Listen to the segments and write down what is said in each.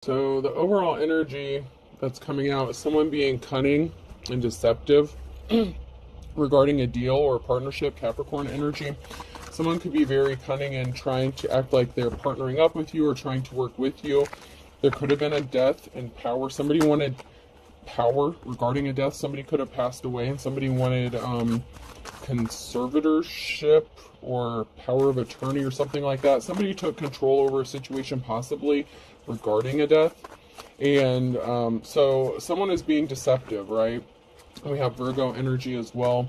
So the overall energy that's coming out is someone being cunning and deceptive regarding a deal or a partnership, Capricorn energy. Someone could be very cunning and trying to act like they're partnering up with you or trying to work with you. There could have been a death and power. Somebody wanted power regarding a death. Somebody could have passed away and somebody wanted conservatorship or power of attorney or something like that. Somebody took control over a situation possibly regarding a death. And so someone is being deceptive, right? We have Virgo energy as well.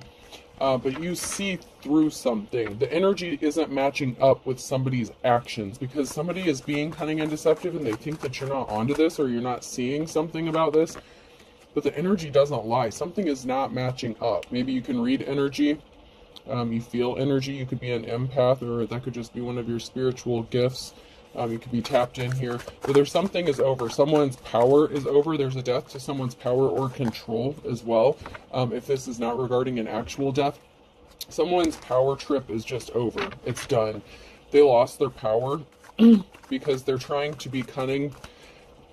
But you see through something. The energy isn't matching up with somebody's actions because somebody is being cunning and deceptive and they think that you're not onto this or you're not seeing something about this. But the energy doesn't lie. Something is not matching up. Maybe you can read energy. You feel energy. You could be an empath, or that could just be one of your spiritual gifts. You could be tapped in here. But there's something is over. Someone's power is over. There's a death to someone's power or control as well. If this is not regarding an actual death, someone's power trip is just over. It's done. They lost their power because they're trying to be cunning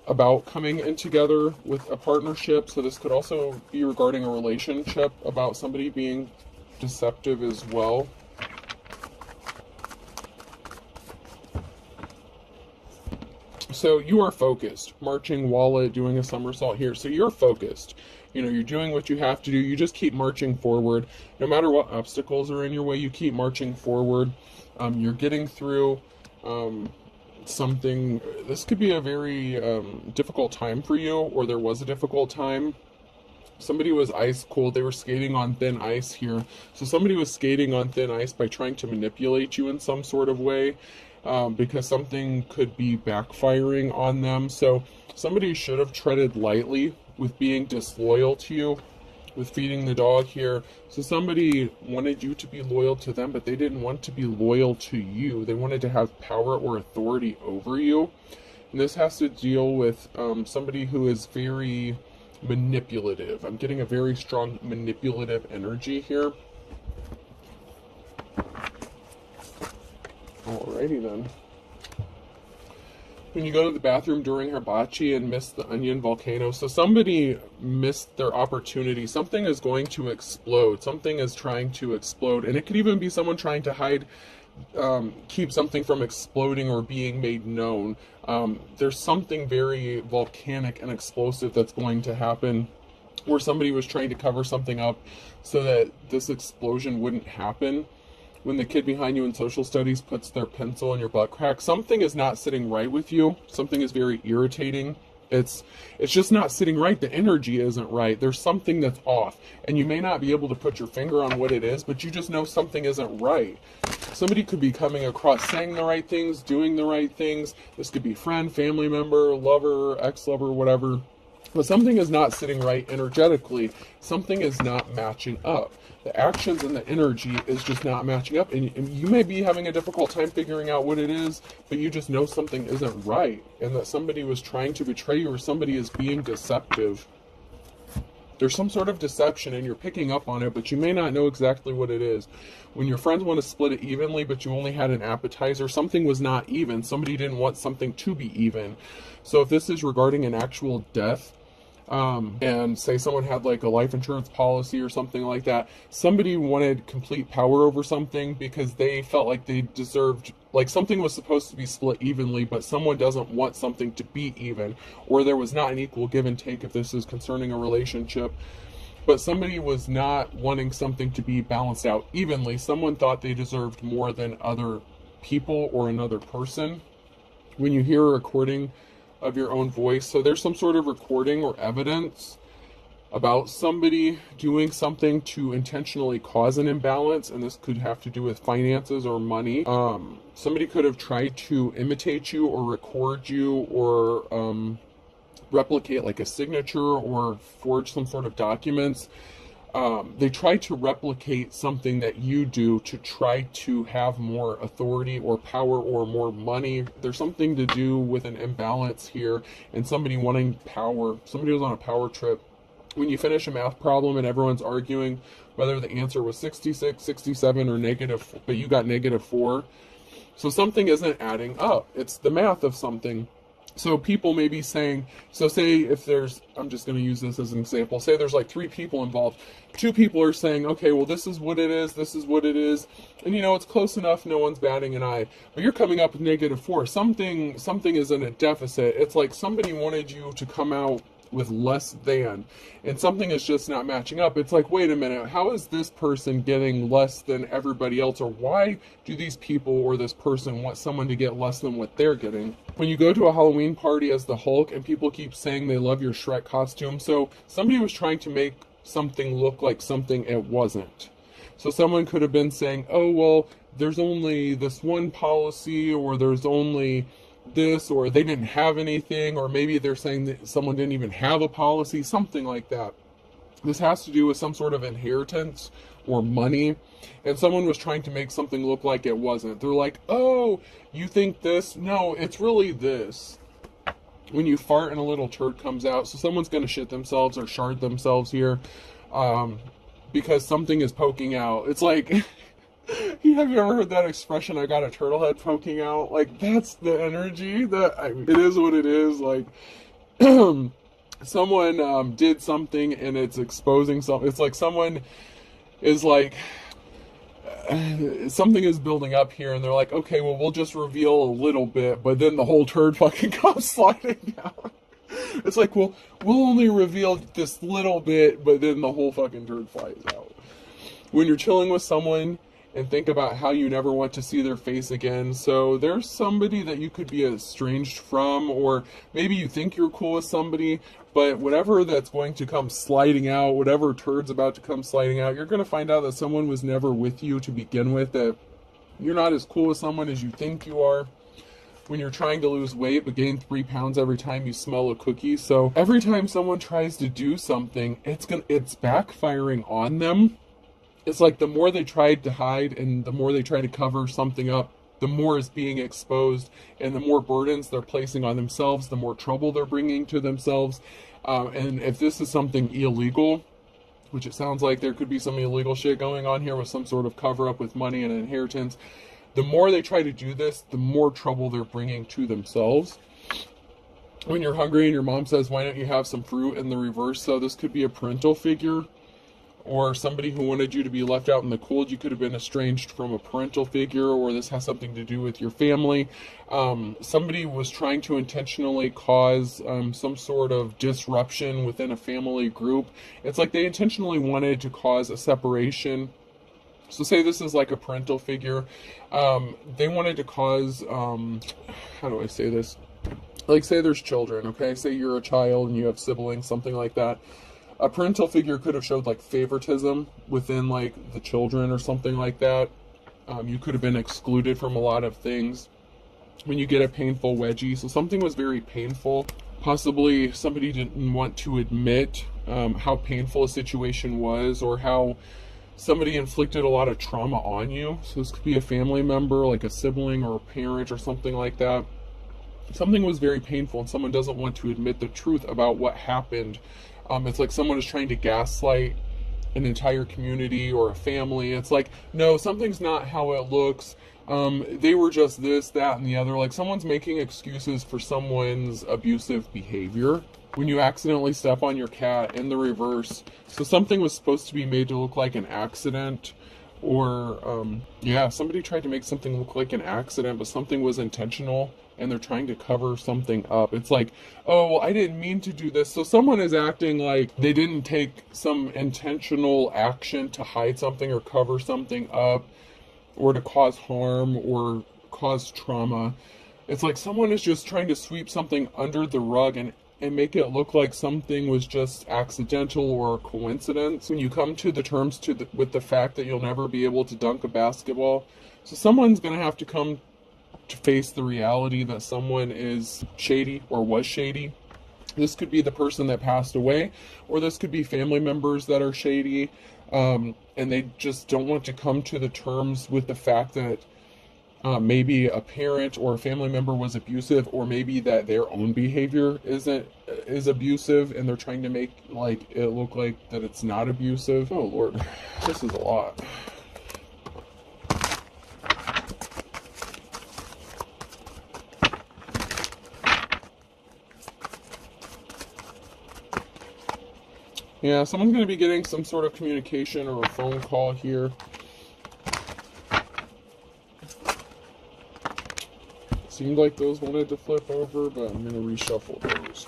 about coming in together with a partnership. So this could also be regarding a relationship, about somebody being deceptive as well. So you are focused, marching wallet, doing a somersault here. So you're focused. You know, you're doing what you have to do. You just keep marching forward. No matter what obstacles are in your way, you keep marching forward. You're getting through something. This could be a very difficult time for you, or there was a difficult time. Somebody was ice cold. They were skating on thin ice here. So somebody was skating on thin ice by trying to manipulate you in some sort of way. Because something could be backfiring on them. So somebody should have treaded lightly with being disloyal to you, with feeding the dog here. So somebody wanted you to be loyal to them, but they didn't want to be loyal to you. They wanted to have power or authority over you. And this has to deal with somebody who is very manipulative. I'm getting a very strong manipulative energy here. Alrighty then. When you go to the bathroom during hibachi and miss the onion volcano, so somebody missed their opportunity. Something is going to explode. Something is trying to explode. And it could even be someone trying to hide, keep something from exploding or being made known. There's something very volcanic and explosive that's going to happen, where somebody was trying to cover something up so that this explosion wouldn't happen. When the kid behind you in social studies puts their pencil in your butt crack, something is not sitting right with you. Something is very irritating. It's just not sitting right. The energy isn't right. There's something that's off. And you may not be able to put your finger on what it is, but you just know something isn't right. Somebody could be coming across saying the right things, doing the right things. This could be friend, family member, lover, ex-lover, whatever. But something is not sitting right energetically. Something is not matching up. The actions and the energy is just not matching up. And you may be having a difficult time figuring out what it is, but you just know something isn't right. And that somebody was trying to betray you, or somebody is being deceptive. There's some sort of deception and you're picking up on it, but you may not know exactly what it is. When your friends want to split it evenly, but you only had an appetizer, something was not even. Somebody didn't want something to be even. So if this is regarding an actual death, and say someone had like a life insurance policy or something like that, somebody wanted complete power over something because they felt like they deserved, like something was supposed to be split evenly, but someone doesn't want something to be even, or there was not an equal give and take if this is concerning a relationship. But somebody was not wanting something to be balanced out evenly. Someone thought they deserved more than other people or another person. When you hear a recording of your own voice, so there's some sort of recording or evidence about somebody doing something to intentionally cause an imbalance, and this could have to do with finances or money. Somebody could have tried to imitate you or record you or replicate like a signature or forge some sort of documents. They try to replicate something that you do to try to have more authority or power or more money. There's something to do with an imbalance here and somebody wanting power. Somebody was on a power trip. When you finish a math problem and everyone's arguing whether the answer was 66, 67, or negative, but you got -4. So something isn't adding up. It's the math of something. So people may be saying, so say if there's, I'm just going to use this as an example, say there's like 3 people involved. 2 people are saying, okay, well, this is what it is, this is what it is, and you know, it's close enough, no one's batting an eye. But you're coming up with -4. Something is in a deficit. It's like somebody wanted you to come out with less than, and something is just not matching up. It's like, wait a minute, how is this person getting less than everybody else, or why do these people or this person want someone to get less than what they're getting? When you go to a Halloween party as the Hulk and people keep saying they love your Shrek costume, so somebody was trying to make something look like something it wasn't. So someone could have been saying, oh, well, there's only this one policy, or there's only this, or they didn't have anything, or maybe they're saying that someone didn't even have a policy, something like that. This has to do with some sort of inheritance or money, and someone was trying to make something look like it wasn't. They're like, oh, you think this? No, it's really this. When you fart and a little turd comes out, so someone's going to shit themselves or shard themselves here, because something is poking out. It's like, have you ever heard that expression, I got a turtle head poking out? Like, that's the energy it is what it is. Like, someone did something and it's exposing something. It's like someone is like, something is building up here, and they're like, okay, well, we'll just reveal a little bit, but then the whole turd fucking comes sliding down. It's like, well, we'll only reveal this little bit, but then the whole fucking turd flies out. When you're chilling with someone, and think about how you never want to see their face again. So there's somebody that you could be estranged from, or maybe you think you're cool with somebody, but whatever that's going to come sliding out, whatever turd's about to come sliding out, you're going to find out that someone was never with you to begin with, that you're not as cool with someone as you think you are. When you're trying to lose weight but gain 3 pounds every time you smell a cookie. So every time someone tries to do something, it's backfiring on them. It's like the more they tried to hide and the more they try to cover something up, the more is being exposed, and the more burdens they're placing on themselves, the more trouble they're bringing to themselves. And if this is something illegal, which it sounds like there could be some illegal shit going on here with some sort of cover up with money and inheritance, the more they try to do this, the more trouble they're bringing to themselves. When you're hungry and your mom says, why don't you have some fruit, in the reverse, so this could be a parental figure, or somebody who wanted you to be left out in the cold. You could have been estranged from a parental figure, or this has something to do with your family. Somebody was trying to intentionally cause some sort of disruption within a family group. It's like they intentionally wanted to cause a separation. So say this is like a parental figure. They wanted to cause, how do I say this? Like, say there's children, okay? Say you're a child and you have siblings, something like that. A parental figure could have showed like favoritism within like the children or something like that. You could have been excluded from a lot of things. When you get a painful wedgie, so something was very painful. Possibly somebody didn't want to admit how painful a situation was, or how somebody inflicted a lot of trauma on you. So this could be a family member, like a sibling or a parent or something like that. Something was very painful and someone doesn't want to admit the truth about what happened. It's like someone is trying to gaslight an entire community or a family. It's like, no, something's not how it looks. They were just this, that, and the other. Like someone's making excuses for someone's abusive behavior. When you accidentally step on your cat, in the reverse. So something was supposed to be made to look like an accident. Or, yeah, somebody tried to make something look like an accident, but something was intentional. And they're trying to cover something up. It's like, oh, well, I didn't mean to do this. So someone is acting like they didn't take some intentional action to hide something or cover something up, or to cause harm or cause trauma. It's like someone is just trying to sweep something under the rug and make it look like something was just accidental or a coincidence. When you come to the terms with the fact that you'll never be able to dunk a basketball, so someone's going to have to come to face the reality that someone is shady or was shady. This could be the person that passed away, or this could be family members that are shady, and they just don't want to come to the terms with the fact that maybe a parent or a family member was abusive, or maybe that their own behavior is abusive, and they're trying to make like it look like that it's not abusive. Oh Lord, this is a lot. Yeah, someone's going to be getting some sort of communication or a phone call here. Seemed like those wanted to flip over, but I'm going to reshuffle those.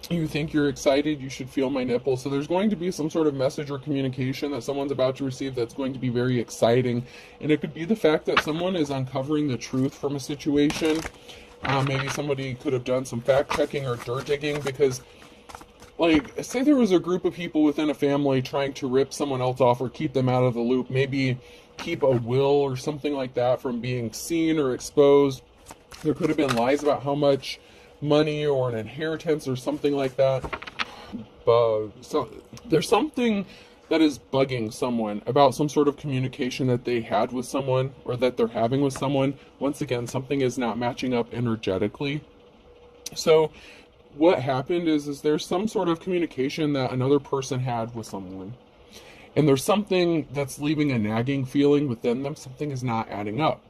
You think you're excited, you should feel my nipple. So there's going to be some sort of message or communication that someone's about to receive that's going to be very exciting. And it could be the fact that someone is uncovering the truth from a situation. Maybe somebody could have done some fact checking or dirt digging, because, like, say there was a group of people within a family trying to rip someone else off or keep them out of the loop, maybe keep a will or something like that from being seen or exposed. There could have been lies about how much money or an inheritance or something like that. So there's something that is bugging someone about some sort of communication that they had with someone or that they're having with someone. Once again, something is not matching up energetically. So what happened is there's some sort of communication that another person had with someone, and there's something that's leaving a nagging feeling within them. Something is not adding up,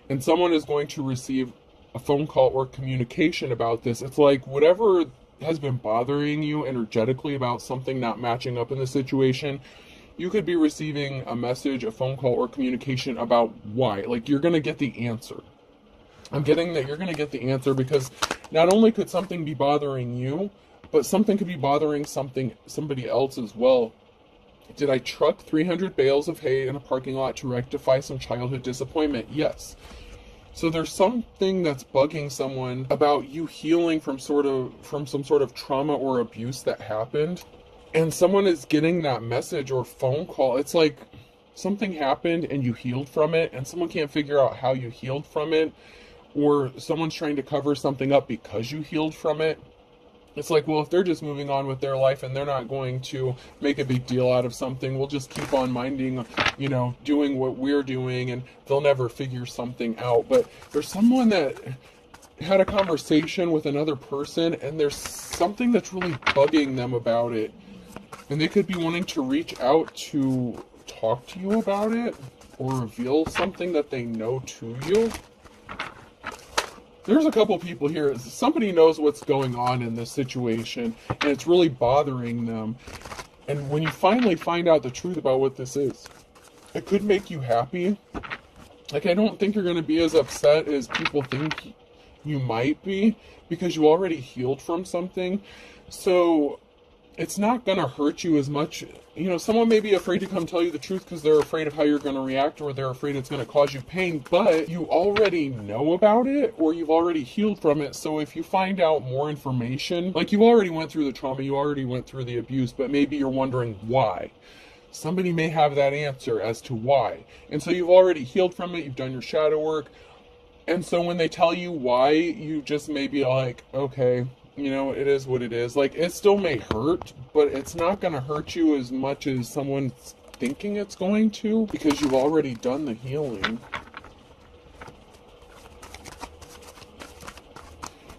and someone is going to receive a phone call or communication about this. It's like whatever has been bothering you energetically about something not matching up in the situation, you could be receiving a message, a phone call, or communication about why. Like, you're going to get the answer. I'm getting that you're going to get the answer, because not only could something be bothering you, but something could be bothering somebody else as well. Did I truck 300 bales of hay in a parking lot to rectify some childhood disappointment? Yes. So there's something that's bugging someone about you healing from some sort of trauma or abuse that happened. And someone is getting that message or phone call. It's like something happened and you healed from it, and someone can't figure out how you healed from it, or someone's trying to cover something up because you healed from it. It's like, well, if they're just moving on with their life and they're not going to make a big deal out of something, we'll just keep on minding, doing what we're doing, and they'll never figure something out. But there's someone that had a conversation with another person, and there's something that's really bugging them about it. And they could be wanting to reach out to talk to you about it or reveal something that they know to you. There's a couple people here. Somebody knows what's going on in this situation, and it's really bothering them. And when you finally find out the truth about what this is, it could make you happy. Like, I don't think you're going to be as upset as people think you might be, because you already healed from something. So it's not going to hurt you as much. Someone may be afraid to come tell you the truth because they're afraid of how you're going to react, or they're afraid it's going to cause you pain, but you already know about it, or you've already healed from it. So if you find out more information, like, you already went through the trauma, you already went through the abuse, but maybe you're wondering why. Somebody may have that answer as to why. And so you've already healed from it, you've done your shadow work. And so when they tell you why, you just may be like, okay, it is what it is. Like, it still may hurt, but it's not going to hurt you as much as someone's thinking it's going to, because you've already done the healing.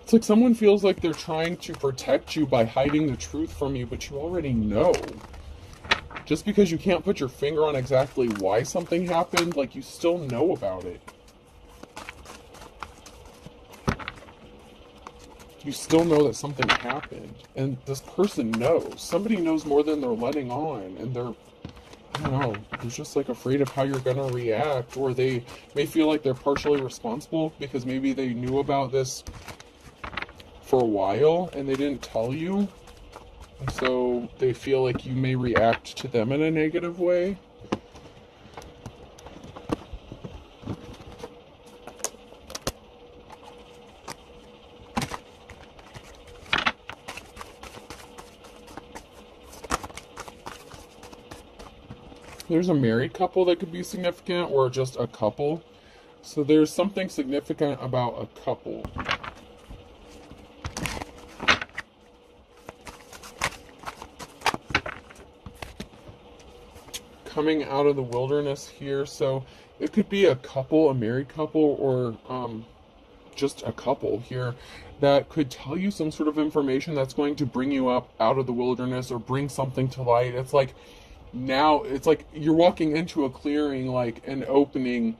It's like someone feels like they're trying to protect you by hiding the truth from you, but you already know. Just because you can't put your finger on exactly why something happened, like, you still know about it. You still know that something happened, and this person knows. Somebody knows more than they're letting on, and they're just like afraid of how you're gonna react, or they may feel like they're partially responsible because maybe they knew about this for a while and they didn't tell you, and so they feel like you may react to them in a negative way. There's a married couple that could be significant, or just a couple. So there's something significant about a couple. Coming out of the wilderness here. So it could be a couple, a married couple, or just a couple here that could tell you some sort of information that's going to bring you up out of the wilderness or bring something to light. It's like, now it's like you're walking into a clearing, like an opening.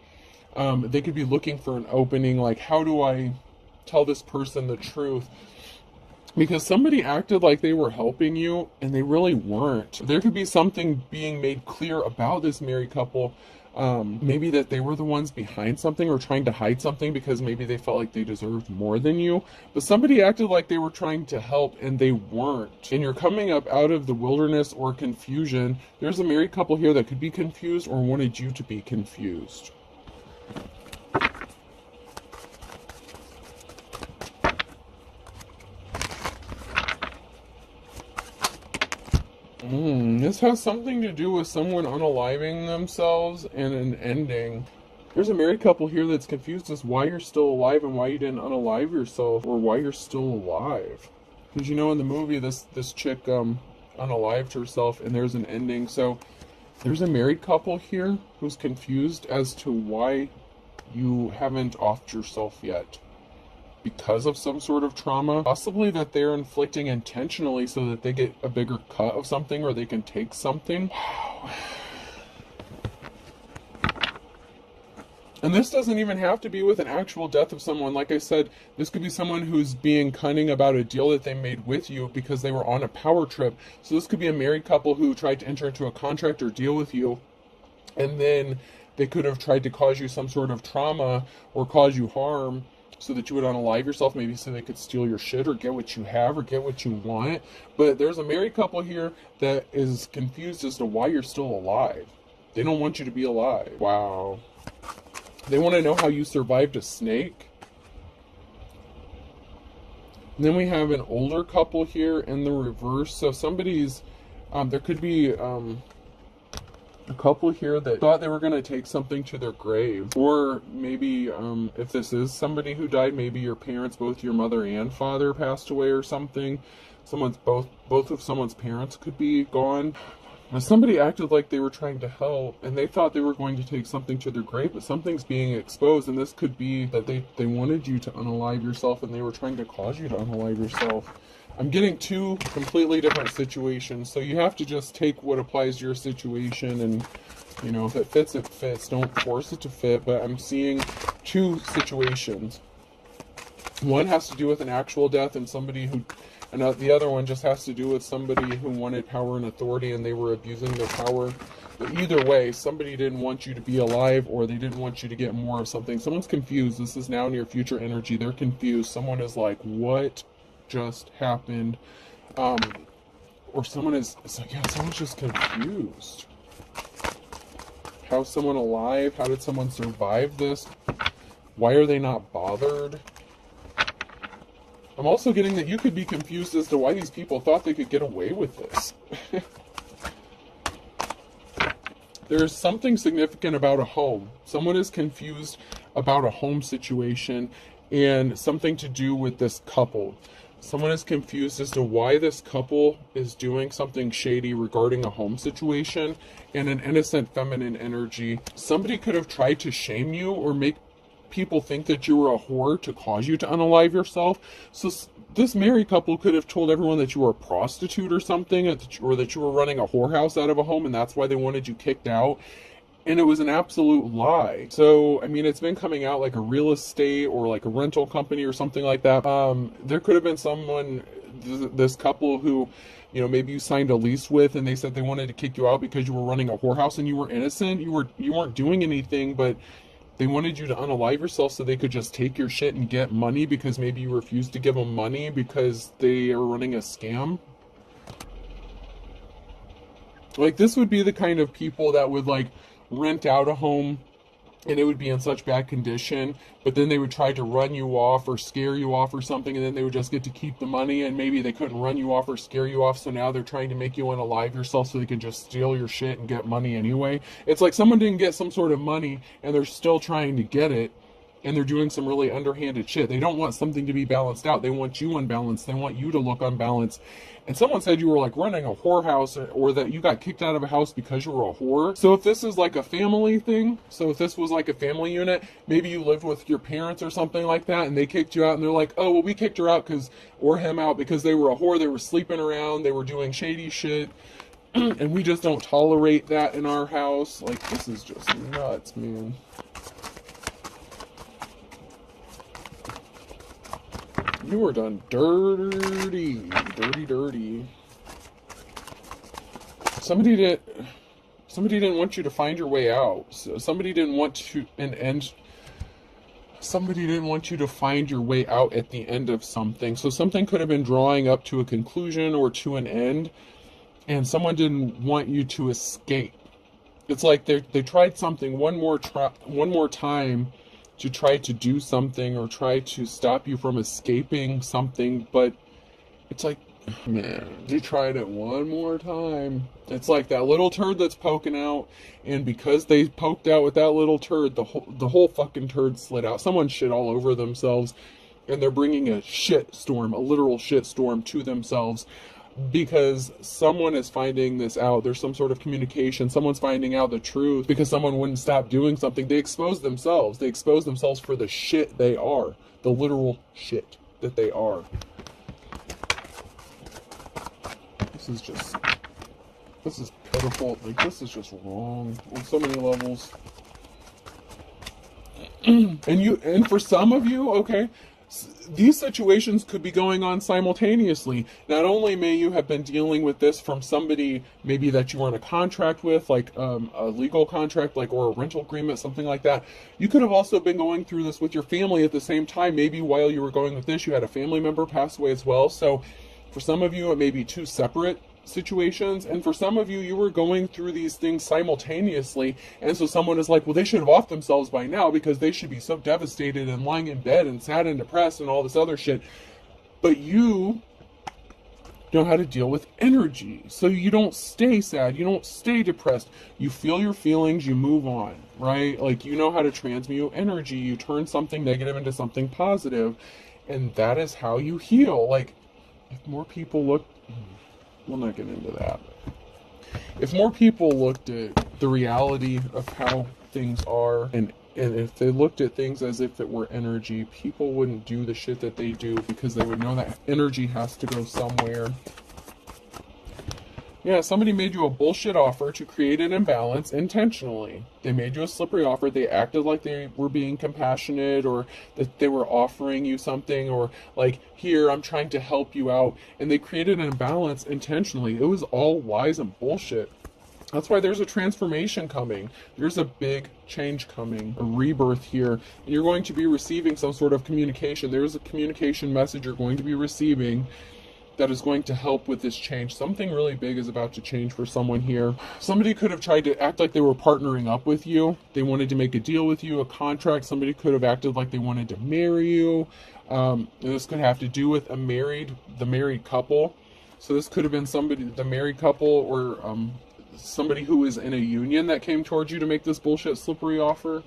They could be looking for an opening, like, how do I tell this person the truth, because somebody acted like they were helping you and they really weren't. There could be something being made clear about this married couple. Maybe that they were the ones behind something or trying to hide something because maybe they felt like they deserved more than you. But somebody acted like they were trying to help and they weren't. And you're coming up out of the wilderness or confusion. There's a married couple here that could be confused or wanted you to be confused. This has something to do with someone unaliving themselves and an ending. There's a married couple here that's confused as why you're still alive and why you didn't unalive yourself, or why you're still alive. Because you know in the movie this chick unalived herself and there's an ending. So there's a married couple here who's confused as to why you haven't offed yourself yet. Because of some sort of trauma, possibly that they're inflicting intentionally so that they get a bigger cut of something or they can take something. Wow. And this doesn't even have to be with an actual death of someone. Like I said, this could be someone who's being cunning about a deal that they made with you because they were on a power trip. So this could be a married couple who tried to enter into a contract or deal with you, and then they could have tried to cause you some sort of trauma or cause you harm, so that you would unalive yourself, maybe so they could steal your shit or get what you have or get what you want. But there's a married couple here that is confused as to why you're still alive. They don't want you to be alive. Wow. They want to know how you survived a snake. And then we have an older couple here in the reverse. So somebody's, there could be a couple here that thought they were going to take something to their grave. Or maybe if this is somebody who died, maybe your parents, both your mother and father, passed away or something. Both of someone's parents could be gone. Now, somebody acted like they were trying to help and they thought they were going to take something to their grave, but something's being exposed, and this could be that they wanted you to unalive yourself and they were trying to cause you to unalive yourself. I'm getting two completely different situations, so you have to just take what applies to your situation, and you know, if it fits, it fits. Don't force it to fit. But I'm seeing two situations. One has to do with an actual death and somebody who, and the other one just has to do with somebody who wanted power and authority and they were abusing their power. But either way, somebody didn't want you to be alive, or they didn't want you to get more of something. Someone's confused. This is now near future energy. They're confused. Someone is like, what just happened? Or someone is, it's like, yeah, someone's just confused. How's someone alive? How did someone survive this? Why are they not bothered? I'm also getting that you could be confused as to why these people thought they could get away with this. There's something significant about a home. Someone is confused about a home situation and something to do with this couple. Someone is confused as to why this couple is doing something shady regarding a home situation and an innocent feminine energy. Somebody could have tried to shame you or make people think that you were a whore to cause you to unalive yourself. So this married couple could have told everyone that you were a prostitute or something, or that you were running a whorehouse out of a home and that's why they wanted you kicked out. And it was an absolute lie. So, I mean, it's been coming out like a real estate or like a rental company or something like that. There could have been someone, this couple who, you know, maybe you signed a lease with and they said they wanted to kick you out because you were running a whorehouse and you were innocent. You weren't doing anything, but they wanted you to unalive yourself so they could just take your shit and get money because maybe you refused to give them money because they are running a scam. Like, this would be the kind of people that would, like, rent out a home and it would be in such bad condition, but then they would try to run you off or scare you off or something, and then they would just get to keep the money, and maybe they couldn't run you off or scare you off, so now they're trying to make you unalive yourself so they can just steal your shit and get money anyway. It's like someone didn't get some sort of money and they're still trying to get it, and they're doing some really underhanded shit. They don't want something to be balanced out. They want you unbalanced. They want you to look unbalanced. And someone said you were like running a whorehouse, or that you got kicked out of a house because you were a whore. So if this is like a family thing, so if this was like a family unit, maybe you lived with your parents or something like that, and they kicked you out, and they're like, oh, well, we kicked her out or him out because they were a whore, they were sleeping around, they were doing shady shit, and we just don't tolerate that in our house. Like, this is just nuts, man. You were done dirty. Dirty, dirty. Somebody didn't want you to find your way out. So somebody didn't want to somebody didn't want you to find your way out at the end of something. So something could have been drawing up to a conclusion or to an end, and someone didn't want you to escape. It's like they tried something one more time to try to do something or try to stop you from escaping something, but it's like, man, they tried it one more time. It's like that little turd that's poking out, and because they poked out with that little turd, the whole fucking turd slid out. Someone shit all over themselves, and they're bringing a shit storm, a literal shit storm to themselves, because someone is finding this out. There's some sort of communication. Someone's finding out the truth because someone wouldn't stop doing something. They expose themselves. They expose themselves for the shit they are, the literal shit that they are. This is pitiful. Like, this is just wrong on so many levels. And for some of you, okay, these situations could be going on simultaneously. Not only may you have been dealing with this from somebody maybe that you were in a contract with, like a legal contract, like, or a rental agreement, something like that. You could have also been going through this with your family at the same time. Maybe while you were going with this, you had a family member pass away as well. So for some of you, it may be two separate situations, and for some of you, you were going through these things simultaneously, and so someone is like, well, they should have offed themselves by now because they should be so devastated and lying in bed and sad and depressed and all this other shit. But you know how to deal with energy, so you don't stay sad, you don't stay depressed, you feel your feelings, you move on, right? Like, you know how to transmute energy, you turn something negative into something positive, and that is how you heal. Like, if more people look, we'll not get into that. If more people looked at the reality of how things are, and if they looked at things as if it were energy, people wouldn't do the shit that they do because they would know that energy has to go somewhere. Yeah, somebody made you a bullshit offer to create an imbalance intentionally. They made you a slippery offer. They acted like they were being compassionate, or that they were offering you something, or like, here, I'm trying to help you out. And they created an imbalance intentionally. It was all lies and bullshit. That's why there's a transformation coming. There's a big change coming, a rebirth here. And you're going to be receiving some sort of communication. There's a communication message you're going to be receiving that is going to help with this change. Something really big is about to change for someone here. Somebody could have tried to act like they were partnering up with you. They wanted to make a deal with you, a contract. Somebody could have acted like they wanted to marry you. And this could have to do with the married couple. So this could have been somebody, the married couple, or somebody who is in a union that came towards you to make this bullshit slippery offer.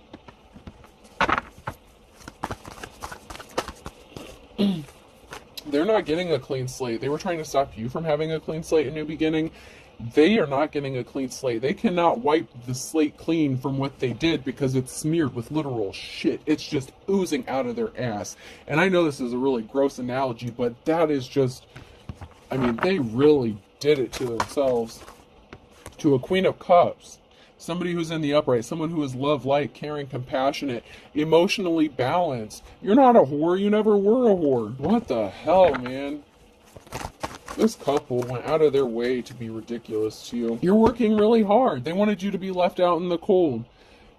They're not getting a clean slate. They were trying to stop you from having a clean slate, a new beginning. They are not getting a clean slate. They cannot wipe the slate clean from what they did because it's smeared with literal shit. It's just oozing out of their ass. And I know this is a really gross analogy, but that is just, I mean, they really did it to themselves. To a Queen of Cups. Somebody who's in the upright, someone who is love, light, caring, compassionate, emotionally balanced. You're not a whore, you never were a whore. What the hell, man? This couple went out of their way to be ridiculous to you. You're working really hard. They wanted you to be left out in the cold.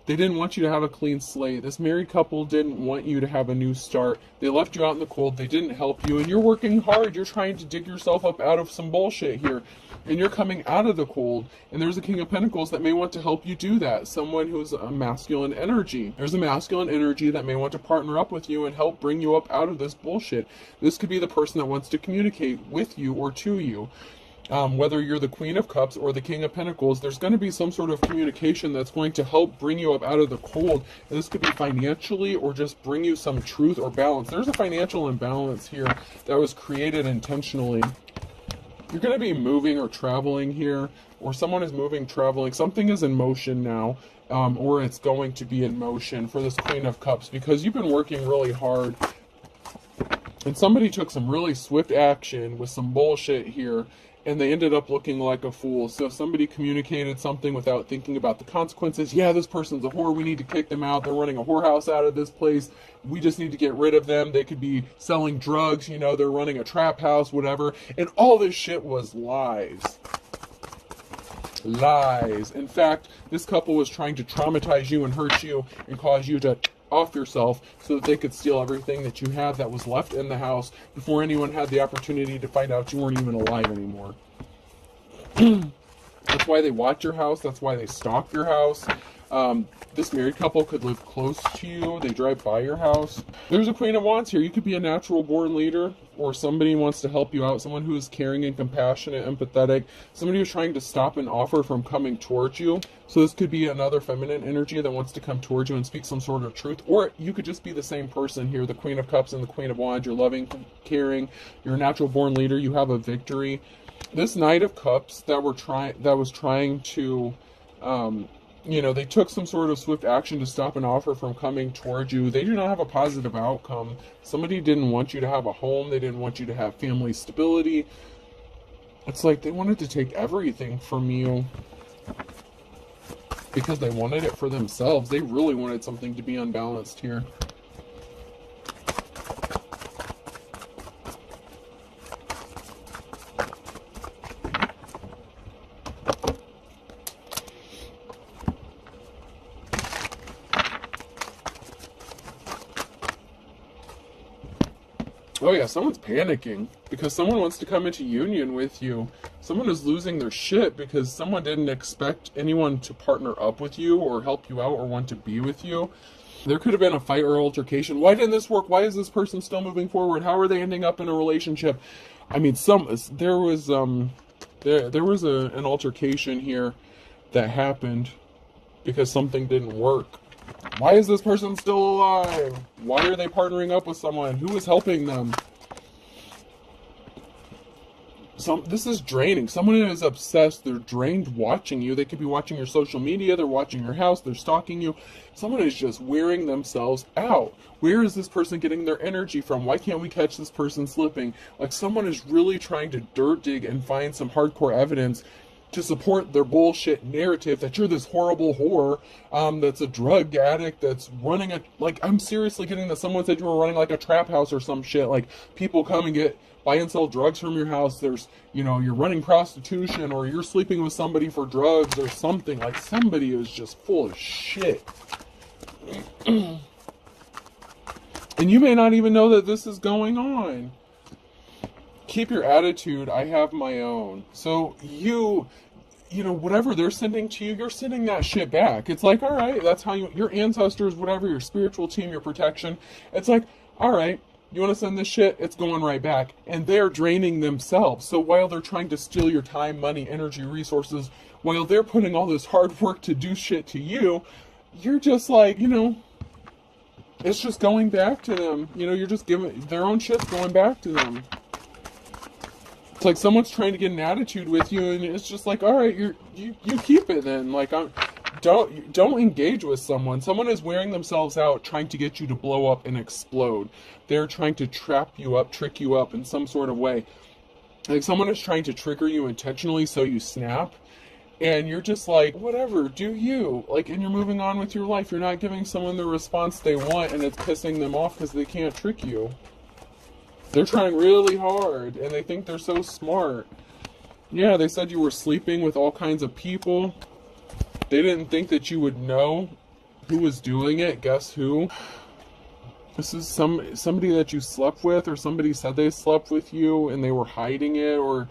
They didn't want you to have a clean slate. This married couple didn't want you to have a new start. They left you out in the cold. They didn't help you. And you're working hard. You're trying to dig yourself up out of some bullshit here. And you're coming out of the cold. And there's a King of Pentacles that may want to help you do that. Someone who's a masculine energy. There's a masculine energy that may want to partner up with you and help bring you up out of this bullshit. This could be the person that wants to communicate with you or to you. Whether you're the Queen of Cups or the King of Pentacles, there's going to be some sort of communication that's going to help bring you up out of the cold. And this could be financially or just bring you some truth or balance. There's a financial imbalance here that was created intentionally. You're going to be moving or traveling here, or someone is moving, traveling. Something is in motion now, or it's going to be in motion for this Queen of Cups because you've been working really hard. And somebody took some really swift action with some bullshit here, and they ended up looking like a fool. So if somebody communicated something without thinking about the consequences, yeah, this person's a whore, we need to kick them out, they're running a whorehouse out of this place, we just need to get rid of them, they could be selling drugs, you know, they're running a trap house, whatever. And all this shit was lies. Lies. In fact, this couple was trying to traumatize you and hurt you and cause you to off yourself so that they could steal everything that you had that was left in the house before anyone had the opportunity to find out you weren't even alive anymore. That's why they watch your house. That's why they stalk your house. This married couple could live close to you. They drive by your house. There's a Queen of Wands here. You could be a natural born leader, or somebody wants to help you out. Someone who is caring and compassionate, empathetic. Somebody who's trying to stop an offer from coming towards you. So this could be another feminine energy that wants to come towards you and speak some sort of truth. Or you could just be the same person here. The Queen of Cups and the Queen of Wands. You're loving, caring. You're a natural born leader. You have a victory. This Knight of Cups that was trying to, you know, they took some sort of swift action to stop an offer from coming towards you. They do not have a positive outcome. Somebody didn't want you to have a home. They didn't want you to have family stability. It's like they wanted to take everything from you because they wanted it for themselves. They really wanted something to be unbalanced here. Oh yeah, someone's panicking because someone wants to come into union with you. Someone is losing their shit because someone didn't expect anyone to partner up with you or help you out or want to be with you. There could have been a fight or altercation. Why didn't this work? Why is this person still moving forward? How are they ending up in a relationship? I mean, there was an altercation here that happened because something didn't work. Why is this person still alive? Why are they partnering up with someone? Who is helping them? This is draining. Someone is obsessed. They're drained watching you. They could be watching your social media. They're watching your house. They're stalking you. Someone is just wearing themselves out. Where is this person getting their energy from? Why can't we catch this person slipping? Like someone is really trying to dirt dig and find some hardcore evidence to support their bullshit narrative that you're this horrible whore, that's a drug addict, that's running I'm seriously kidding that someone said you were running like a trap house or some shit. Like people come and buy and sell drugs from your house. There's, you know, you're running prostitution or you're sleeping with somebody for drugs or something. Like somebody is just full of shit. And you may not even know that this is going on. Keep your attitude. I have my own. So you know, whatever they're sending to you, you're sending that shit back. It's like, all right, that's how your ancestors, whatever, your spiritual team, your protection. It's like, all right, you want to send this shit? It's going right back. And they're draining themselves. So while they're trying to steal your time, money, energy, resources, while they're putting all this hard work to do shit to you, you're just like, you know, it's just going back to them. You know, you're just giving their own shit's going back to them. It's like someone's trying to get an attitude with you, and it's just like, all right, you keep it then. Like, don't engage with someone. Someone is wearing themselves out, trying to get you to blow up and explode. They're trying to trap you up, trick you up in some sort of way. Like someone is trying to trigger you intentionally so you snap, and you're just like, whatever, do you? Like, and you're moving on with your life. You're not giving someone the response they want, and it's pissing them off because they can't trick you. They're trying really hard, and they think they're so smart. Yeah, they said you were sleeping with all kinds of people. They didn't think that you would know who was doing it. Guess who? This is somebody that you slept with, or somebody said they slept with you, and they were hiding it, or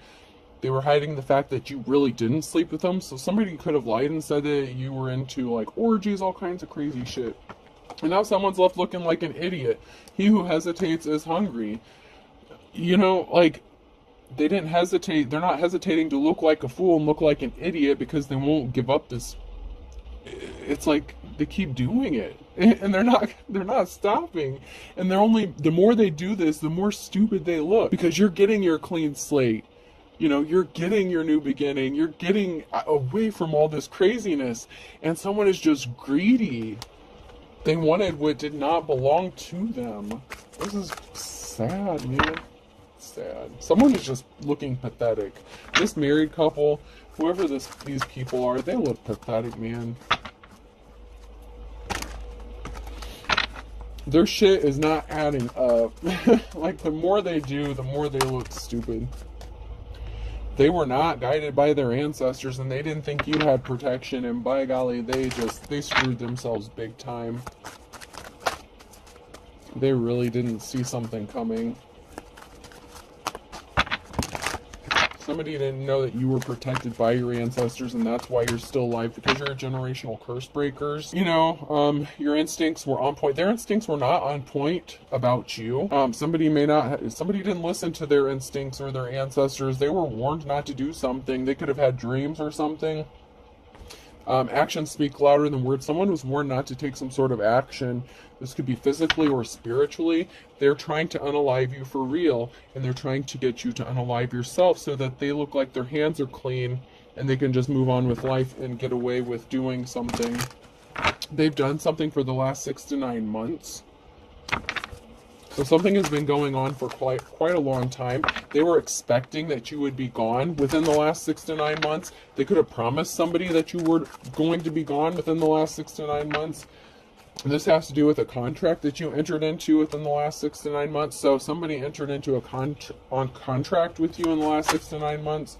they were hiding the fact that you really didn't sleep with them. So somebody could have lied and said that you were into, like, orgies, all kinds of crazy shit. And now someone's left looking like an idiot. He who hesitates is hungry. You know, like, they didn't hesitate. They're not hesitating to look like a fool and look like an idiot because they won't give up this. It's like they keep doing it, and they're not stopping. And the more they do this, the more stupid they look, because you're getting your clean slate. You know, you're getting your new beginning. You're getting away from all this craziness, and someone is just greedy. They wanted what did not belong to them. This is sad, man. sad. Someone is just looking pathetic. This married couple, whoever these people are, they look pathetic, man. Their shit is not adding up. Like, the more they do, the more they look stupid. They were not guided by their ancestors, and they didn't think you had protection, and by golly, they screwed themselves big time. They really didn't see something coming. Somebody didn't know that you were protected by your ancestors, and that's why you're still alive, because you're generational curse breakers. You know, your instincts were on point. Their instincts were not on point about you. Somebody didn't listen to their instincts or their ancestors. They were warned not to do something. They could have had dreams or something. Actions speak louder than words. Someone was warned not to take some sort of action. This could be physically or spiritually. They're trying to unalive you for real, and they're trying to get you to unalive yourself so that they look like their hands are clean and they can just move on with life and get away with doing something. They've done something for the last 6 to 9 months. So something has been going on for quite a long time. They were expecting that you would be gone within the last 6 to 9 months. They could have promised somebody that you were going to be gone within the last 6 to 9 months. And this has to do with a contract that you entered into within the last 6 to 9 months. So somebody entered into a contract with you in the last 6 to 9 months,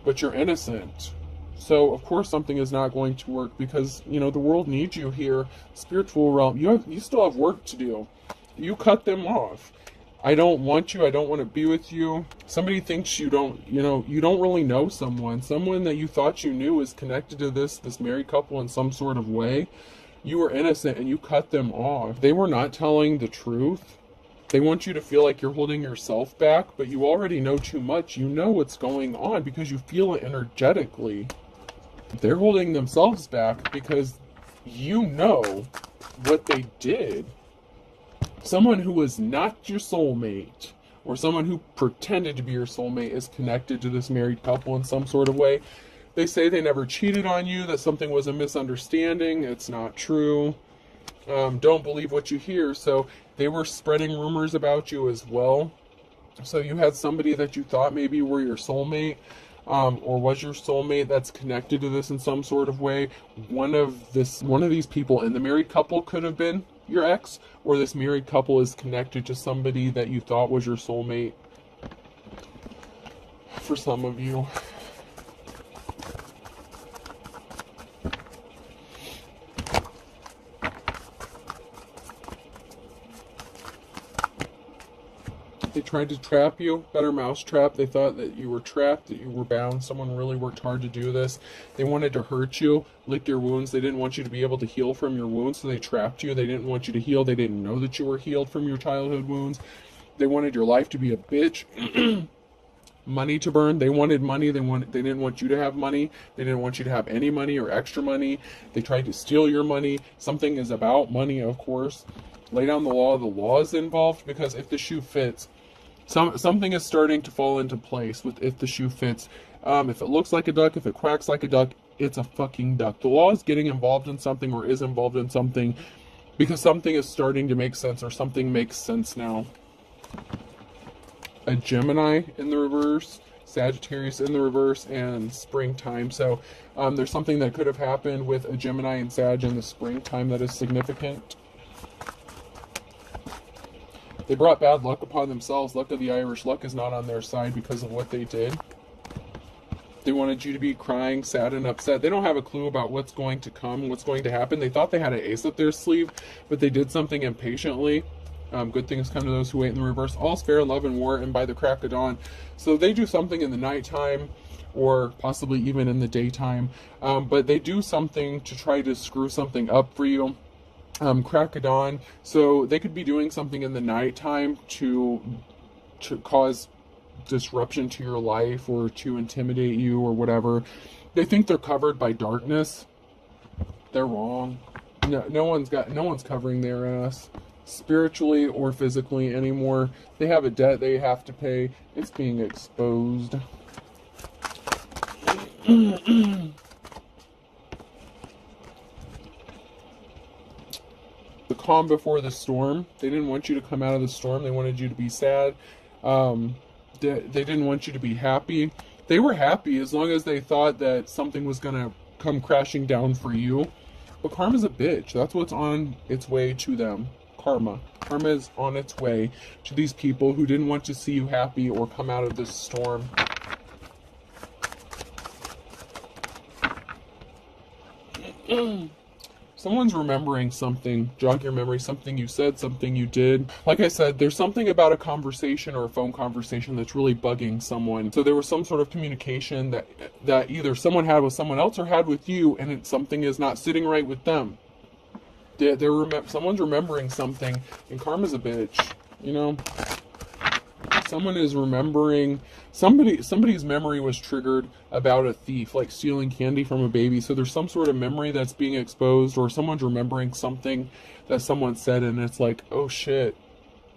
but you're innocent. So of course something is not going to work, because, you know, the world needs you here. Spiritual realm, you still have work to do. You cut them off. I don't want you. I don't want to be with you. Somebody thinks you don't really know someone. Someone that you thought you knew is connected to this married couple in some sort of way. You were innocent and you cut them off. They were not telling the truth. They want you to feel like you're holding yourself back, but you already know too much. You know what's going on because you feel it energetically. They're holding themselves back because you know what they did. Someone who was not your soulmate, or someone who pretended to be your soulmate, is connected to this married couple in some sort of way. They say they never cheated on you, that something was a misunderstanding. It's not true. Don't believe what you hear. So they were spreading rumors about you as well. So you had somebody that you thought maybe were your soulmate, or was your soulmate, that's connected to this in some sort of way. One of these people in the married couple could have been your ex, or this married couple is connected to somebody that you thought was your soulmate. For some of you. They tried to trap you, better mousetrap. They thought that you were trapped, that you were bound. Someone really worked hard to do this. They wanted to hurt you, lick your wounds. They didn't want you to be able to heal from your wounds, so they trapped you. They didn't want you to heal. They didn't know that you were healed from your childhood wounds. They wanted your life to be a bitch. Money to burn. They wanted money. They didn't want you to have money. They didn't want you to have any money or extra money. They tried to steal your money. Something is about money, of course. Lay down the law. The law is involved, because if the shoe fits, something is starting to fall into place with if the shoe fits. If it looks like a duck, if it quacks like a duck, it's a fucking duck. The law is getting involved in something, or is involved in something, because something is starting to make sense, or something makes sense now. A Gemini in the reverse, Sagittarius in the reverse, and springtime. So there's something that could have happened with a Gemini and Sag in the springtime that is significant. They brought bad luck upon themselves. Luck of the Irish. Luck is not on their side because of what they did. They wanted you to be crying, sad, and upset. They don't have a clue about what's going to come, what's going to happen. They thought they had an ace up their sleeve, but they did something impatiently. Good things come to those who wait in the reverse. All's fair in love and war, and by the crack of dawn. So they do something in the nighttime, or possibly even in the daytime. But they do something to try to screw something up for you. Crack of dawn. So they could be doing something in the nighttime to cause disruption to your life, or to intimidate you, or whatever. They think they're covered by darkness. They're wrong. No one's covering their ass, spiritually or physically, anymore. They have a debt they have to pay. It's being exposed. The calm before the storm. They didn't want you to come out of the storm. They wanted you to be sad. They didn't want you to be happy. They were happy as long as they thought that something was going to come crashing down for you. But karma's a bitch. That's what's on its way to them. Karma. Karma is on its way to these people who didn't want to see you happy or come out of this storm. Someone's remembering something, jog your memory, something you said, something you did. Like I said, there's something about a conversation or a phone conversation that's really bugging someone. So there was some sort of communication that either someone had with someone else or had with you, and something is not sitting right with them. Someone's remembering something, and karma's a bitch, you know? Someone is remembering, somebody's memory was triggered about a thief, like stealing candy from a baby. So there's some sort of memory that's being exposed, or someone's remembering something that someone said, and it's like, oh shit,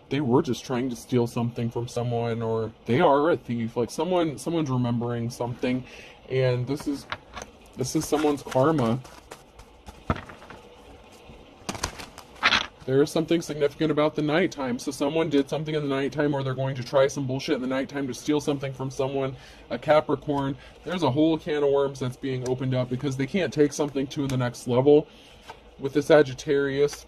they were just trying to steal something from someone, or they are a thief. Like someone's remembering something, and this is someone's karma. There is something significant about the nighttime. So someone did something in the nighttime, or they're going to try some bullshit in the nighttime to steal something from someone. A Capricorn. There's a whole can of worms that's being opened up because they can't take something to the next level. With the Sagittarius,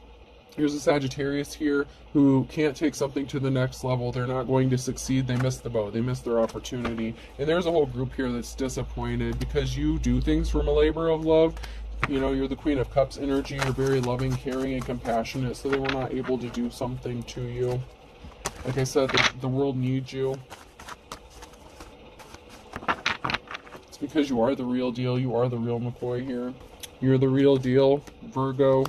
here's a Sagittarius here who can't take something to the next level. They're not going to succeed. They missed the boat. They missed their opportunity. And there's a whole group here that's disappointed because you do things from a labor of love. You know, you're the Queen of Cups energy. You're very loving, caring, and compassionate. So they were not able to do something to you. Like I said, the world needs you. It's because you are the real deal. You are the real McCoy here. You're the real deal. Virgo,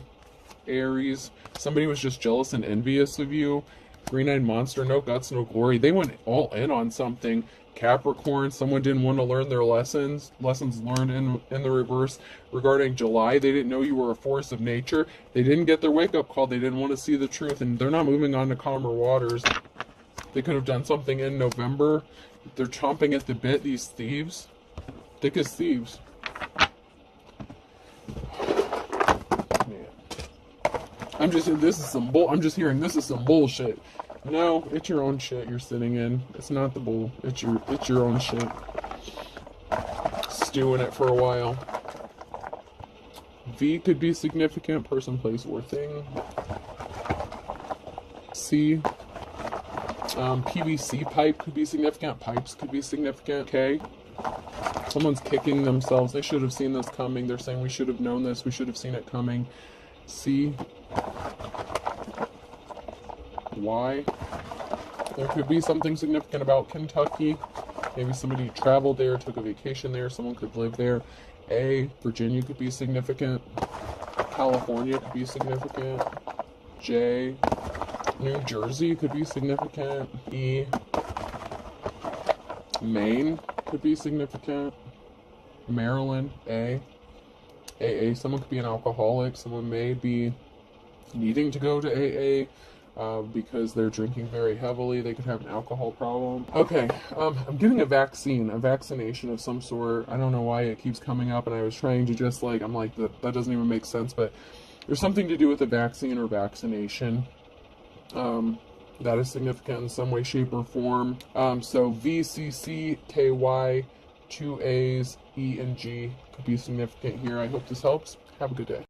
Aries. Somebody was just jealous and envious of you. Green-eyed monster, no guts, no glory. They went all in on something. Capricorn, someone didn't want to learn their lessons learned in the reverse. Regarding July, they didn't know you were a force of nature. They didn't get their wake-up call. They didn't want to see the truth, and they're not moving on to calmer waters. They could have done something in November. They're chomping at the bit, these thieves. Thick as thieves. Man. I'm just hearing this is some bullshit. No, it's your own shit you're sitting in. It's not the bull. It's your own shit. Stew in it for a while. V could be significant. Person, place, or thing. C. PVC pipe could be significant. Pipes could be significant. K. Someone's kicking themselves. They should have seen this coming. They're saying we should have known this. We should have seen it coming. C. Y. There could be something significant about Kentucky. Maybe somebody traveled there, took a vacation there. Someone could live there. A. Virginia could be significant. California could be significant. J. New Jersey could be significant. E. Maine could be significant. Maryland. A. AA. Someone could be an alcoholic. Someone may be needing to go to AA. Because they're drinking very heavily. They could have an alcohol problem. Okay, I'm getting a vaccination of some sort. I don't know why it keeps coming up, and I was trying to just like, I'm like, that doesn't even make sense, but there's something to do with a vaccine or vaccination. That is significant in some way, shape, or form. So V, C, C, K, Y, 2 A's, E, and G could be significant here. I hope this helps. Have a good day.